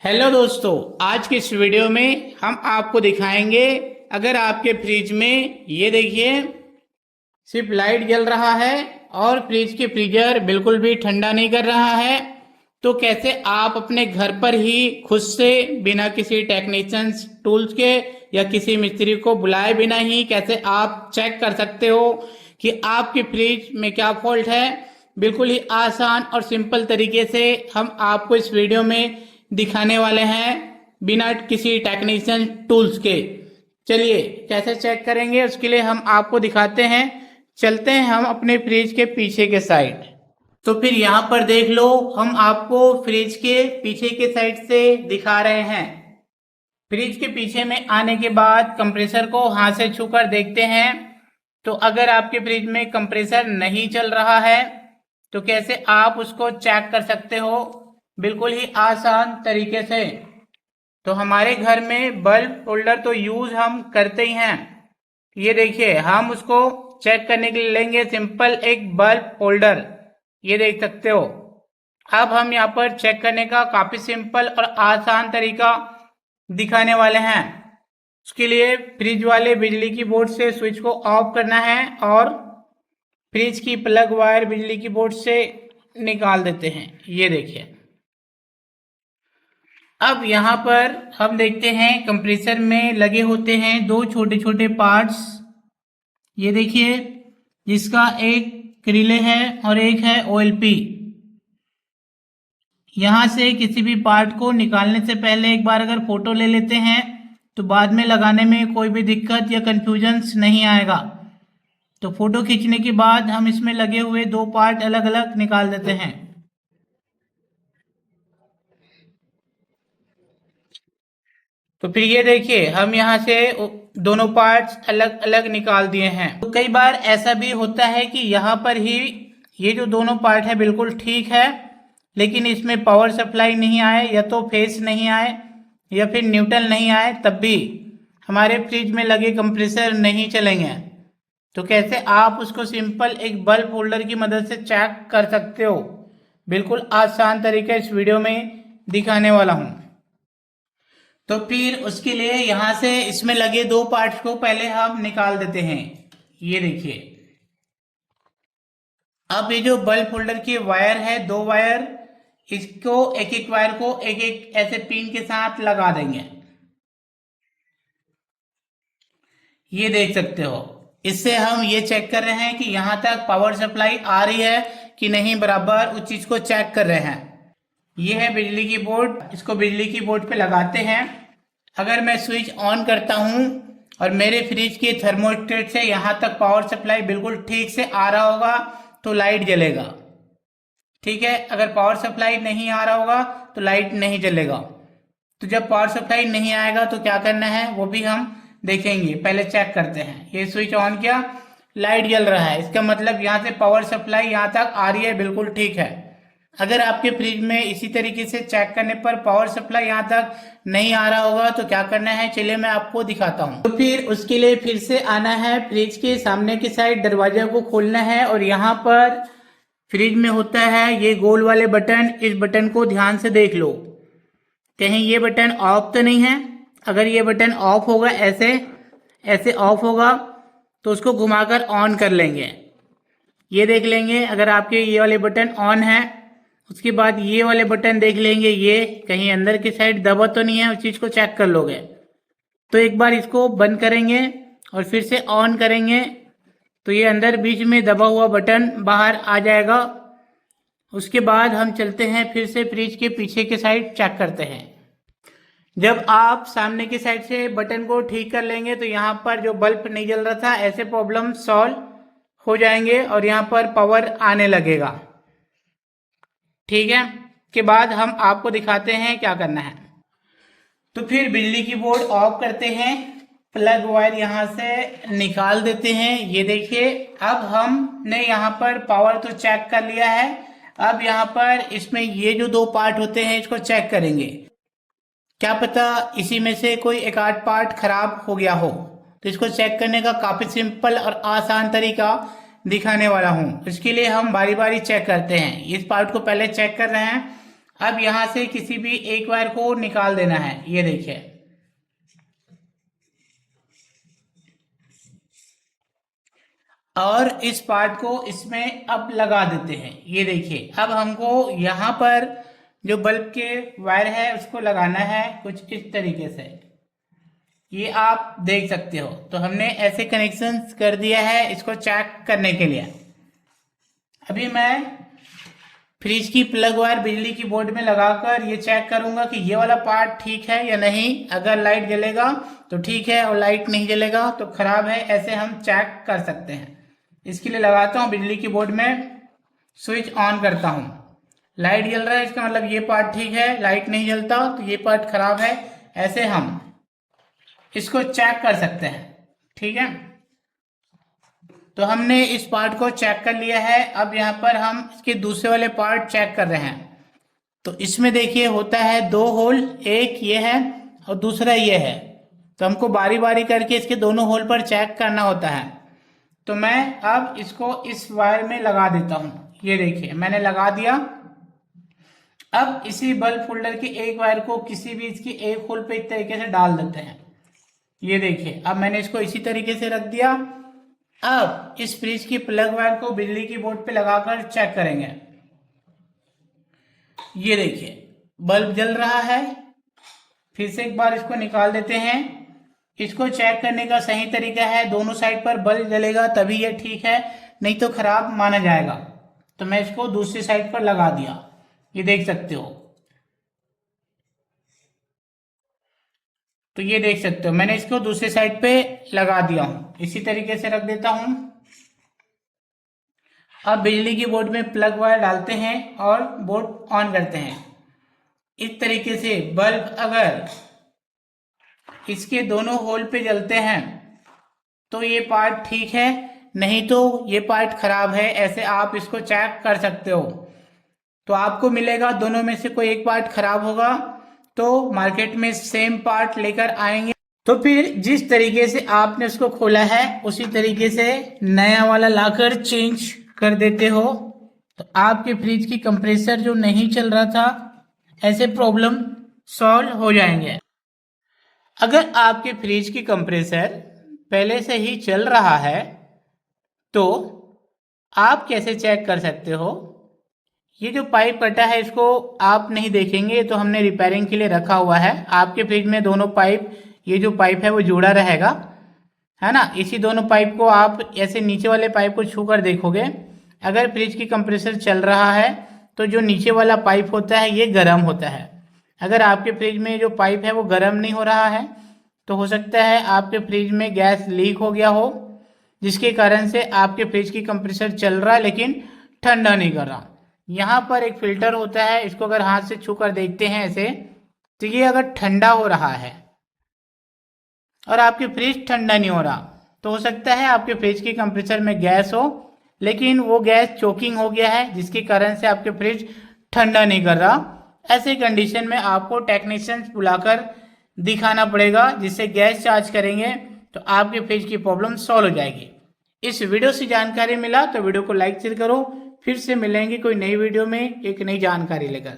Hello दोस्तों, आज के इस वीडियो में हम आपको दिखाएंगे अगर आपके फ्रिज में ये देखिए सिर्फ लाइट जल रहा है और फ्रिज के फ्रीजर बिल्कुल भी ठंडा नहीं कर रहा है तो कैसे आप अपने घर पर ही खुद से बिना किसी टेक्नीशियंस टूल्स के या किसी मिस्त्री को बुलाए बिना ही कैसे आप चेक कर सकते हो कि आपके फ्रिज में क्या फॉल्ट है। बिल्कुल ही आसान और सिंपल तरीके से हम आपको इस वीडियो में दिखाने वाले हैं बिना किसी टेक्नीशियन टूल्स के। चलिए कैसे चेक करेंगे उसके लिए हम आपको दिखाते हैं। चलते हैं हम अपने फ्रिज के पीछे के साइड। तो फिर यहाँ पर देख लो, हम आपको फ्रिज के पीछे के साइड से दिखा रहे हैं। फ्रिज के पीछे में आने के बाद कंप्रेसर को हाथ से छूकर देखते हैं। तो अगर आपके फ्रिज में कंप्रेसर नहीं चल रहा है तो कैसे आप उसको चेक कर सकते हो, बिल्कुल ही आसान तरीके से। तो हमारे घर में बल्ब होल्डर तो यूज हम करते ही हैं। ये देखिए, हम उसको चेक करने के लिए लेंगे सिंपल एक बल्ब होल्डर, ये देख सकते हो। अब हम यहाँ पर चेक करने का काफी सिंपल और आसान तरीका दिखाने वाले हैं। उसके लिए फ्रिज वाले बिजली की बोर्ड से स्विच को ऑफ करना है और फ्रिज की प्लग वायर बिजली की बोर्ड से निकाल देते हैं। ये देखिए, अब यहाँ पर हम देखते हैं कंप्रेसर में लगे होते हैं दो छोटे छोटे पार्ट्स। ये देखिए, जिसका एक रिले है और एक है ओएलपी। यहाँ से किसी भी पार्ट को निकालने से पहले एक बार अगर फोटो ले लेते हैं तो बाद में लगाने में कोई भी दिक्कत या कंफ्यूजन नहीं आएगा। तो फोटो खींचने के बाद हम इसमें लगे हुए दो पार्ट अलग अलग निकाल देते हैं। तो फिर ये देखिए, हम यहाँ से दोनों पार्ट्स अलग अलग निकाल दिए हैं। तो कई बार ऐसा भी होता है कि यहाँ पर ही ये जो दोनों पार्ट है बिल्कुल ठीक है, लेकिन इसमें पावर सप्लाई नहीं आए या तो फेस नहीं आए या फिर न्यूट्रल नहीं आए, तब भी हमारे फ्रिज में लगे कंप्रेसर नहीं चलेंगे। तो कैसे आप उसको सिंपल एक बल्ब होल्डर की मदद से चेक कर सकते हो, बिल्कुल आसान तरीका इस वीडियो में दिखाने वाला हूँ। तो फिर उसके लिए यहाँ से इसमें लगे दो पार्ट्स को पहले हम निकाल देते हैं। ये देखिए, अब ये जो बल्ब होल्डर की वायर है, दो वायर, इसको एक एक वायर को एक एक ऐसे पिन के साथ लगा देंगे। ये देख सकते हो, इससे हम ये चेक कर रहे हैं कि यहाँ तक पावर सप्लाई आ रही है कि नहीं, बराबर उस चीज को चेक कर रहे हैं। ये है बिजली की बोर्ड, इसको बिजली की बोर्ड पे लगाते हैं। अगर मैं स्विच ऑन करता हूँ और मेरे फ्रिज के थर्मोस्टेट से यहाँ तक पावर सप्लाई बिल्कुल ठीक से आ रहा होगा तो लाइट जलेगा, ठीक है। अगर पावर सप्लाई नहीं आ रहा होगा तो लाइट नहीं जलेगा। तो जब पावर सप्लाई नहीं आएगा तो क्या करना है वो भी हम देखेंगे। पहले चेक करते हैं। ये स्विच ऑन किया, लाइट जल रहा है, इसका मतलब यहाँ से पावर सप्लाई यहाँ तक आ रही है, बिल्कुल ठीक है। अगर आपके फ्रिज में इसी तरीके से चेक करने पर पावर सप्लाई यहाँ तक नहीं आ रहा होगा तो क्या करना है, चलिए मैं आपको दिखाता हूँ। तो फिर उसके लिए फिर से आना है, फ्रिज के सामने की साइड दरवाजा को खोलना है और यहाँ पर फ्रिज में होता है ये गोल वाले बटन, इस बटन को ध्यान से देख लो, कहीं ये बटन ऑफ तो नहीं है। अगर ये बटन ऑफ होगा, ऐसे ऐसे ऑफ होगा, तो उसको घुमाकर ऑन कर लेंगे। ये देख लेंगे अगर आपके ये वाले बटन ऑन है। उसके बाद ये वाले बटन देख लेंगे, ये कहीं अंदर की साइड दबा तो नहीं है, उस चीज को चेक कर लोगे। तो एक बार इसको बंद करेंगे और फिर से ऑन करेंगे तो ये अंदर बीच में दबा हुआ बटन बाहर आ जाएगा। उसके बाद हम चलते हैं फिर से फ्रिज के पीछे के साइड चेक करते हैं। जब आप सामने की साइड से बटन को ठीक कर लेंगे तो यहाँ पर जो बल्ब नहीं जल रहा था, ऐसे प्रॉब्लम सॉल्व हो जाएंगे और यहाँ पर पावर आने लगेगा, ठीक है। के बाद हम आपको दिखाते हैं क्या करना है। तो फिर बिजली की बोर्ड ऑफ करते हैं, प्लग वायर यहाँ से निकाल देते हैं। ये देखिए, अब हमने यहाँ पर पावर तो चेक कर लिया है। अब यहाँ पर इसमें ये जो दो पार्ट होते हैं इसको चेक करेंगे, क्या पता इसी में से कोई एक आध पार्ट खराब हो गया हो। तो इसको चेक करने का काफी सिंपल और आसान तरीका दिखाने वाला हूँ। इसके लिए हम बारी बारी चेक करते हैं। इस पार्ट को पहले चेक कर रहे हैं अब यहाँ से किसी भी एक वायर को निकाल देना है, ये देखिए। और इस पार्ट को इसमें अब लगा देते हैं, ये देखिए। अब हमको यहाँ पर जो बल्ब के वायर है उसको लगाना है कुछ इस तरीके से, ये आप देख सकते हो। तो हमने ऐसे कनेक्शन कर दिया है इसको चेक करने के लिए। अभी मैं फ्रिज की प्लग वायर बिजली की बोर्ड में लगाकर ये चेक करूंगा कि ये वाला पार्ट ठीक है या नहीं। अगर लाइट जलेगा तो ठीक है, और लाइट नहीं जलेगा तो खराब है। ऐसे हम चेक कर सकते हैं। इसके लिए लगाता हूँ बिजली की बोर्ड में, स्विच ऑन करता हूँ। लाइट जल रहा है इसका मतलब ये पार्ट ठीक है, लाइट नहीं जलता तो ये पार्ट खराब है। ऐसे हम इसको चेक कर सकते हैं, ठीक है। तो हमने इस पार्ट को चेक कर लिया है। अब यहाँ पर हम इसके दूसरे वाले पार्ट चेक कर रहे हैं। तो इसमें देखिए होता है 2 होल, एक ये है और दूसरा ये है। तो हमको बारी बारी करके इसके दोनों होल पर चेक करना होता है। तो मैं अब इसको इस वायर में लगा देता हूँ, ये देखिए मैंने लगा दिया। अब इसी बल्ब होल्डर के एक वायर को किसी भी इसकी एक होल पे इस तरीके से डाल देते हैं, ये देखिए। अब मैंने इसको इसी तरीके से रख दिया। अब इस फ्रिज की प्लग वायर को बिजली की बोर्ड पे लगाकर चेक करेंगे। ये देखिए बल्ब जल रहा है। फिर से एक बार इसको निकाल देते हैं। इसको चेक करने का सही तरीका है, दोनों साइड पर बल्ब जलेगा तभी ये ठीक है, नहीं तो खराब माना जाएगा। तो मैं इसको दूसरी साइड पर लगा दिया, ये देख सकते हो। तो ये देख सकते हो मैंने इसको दूसरी साइड पे लगा दिया हूं, इसी तरीके से रख देता हूं। अब बिजली की बोर्ड में प्लग वायर डालते हैं और बोर्ड ऑन करते हैं। इस तरीके से बल्ब अगर इसके दोनों होल पे जलते हैं तो ये पार्ट ठीक है, नहीं तो ये पार्ट खराब है। ऐसे आप इसको चेक कर सकते हो। तो आपको मिलेगा दोनों में से कोई एक पार्ट खराब होगा तो मार्केट में सेम पार्ट लेकर आएंगे। तो फिर जिस तरीके से आपने उसको खोला है उसी तरीके से नया वाला लाकर चेंज कर देते हो। तो आपके फ्रिज की कंप्रेसर जो नहीं चल रहा था, ऐसे प्रॉब्लम सॉल्व हो जाएंगे। अगर आपके फ्रिज की कंप्रेसर पहले से ही चल रहा है तो आप कैसे चेक कर सकते हो। ये जो पाइप कटा है इसको आप नहीं देखेंगे, तो हमने रिपेयरिंग के लिए रखा हुआ है। आपके फ्रिज में दोनों पाइप, ये जो पाइप है वो जुड़ा रहेगा, है ना। इसी दोनों पाइप को आप ऐसे नीचे वाले पाइप को छू कर देखोगे। अगर फ्रिज की कंप्रेसर चल रहा है तो जो नीचे वाला पाइप होता है ये गर्म होता है। अगर आपके फ्रिज में जो पाइप है वो गर्म नहीं हो रहा है तो हो सकता है आपके फ्रिज में गैस लीक हो गया हो, जिसके कारण से आपके फ्रिज की कंप्रेसर चल रहा है लेकिन ठंडा नहीं कर रहा। यहाँ पर एक फिल्टर होता है, इसको अगर हाथ से छू कर देखते हैं ऐसे, तो ये अगर ठंडा हो रहा है और आपके फ्रिज ठंडा नहीं हो रहा तो हो सकता है आपके फ्रिज की कंप्रेसर में गैस हो, लेकिन वो गैस चोकिंग हो गया है जिसके कारण से आपके फ्रिज ठंडा नहीं कर रहा। ऐसे कंडीशन में आपको टेक्नीशियंस बुलाकर दिखाना पड़ेगा, जिससे गैस चार्ज करेंगे तो आपके फ्रिज की प्रॉब्लम सॉल्व हो जाएगी। इस वीडियो से जानकारी मिला तो वीडियो को लाइक शेयर करो। फिर से मिलेंगे कोई नई वीडियो में एक नई जानकारी लेकर।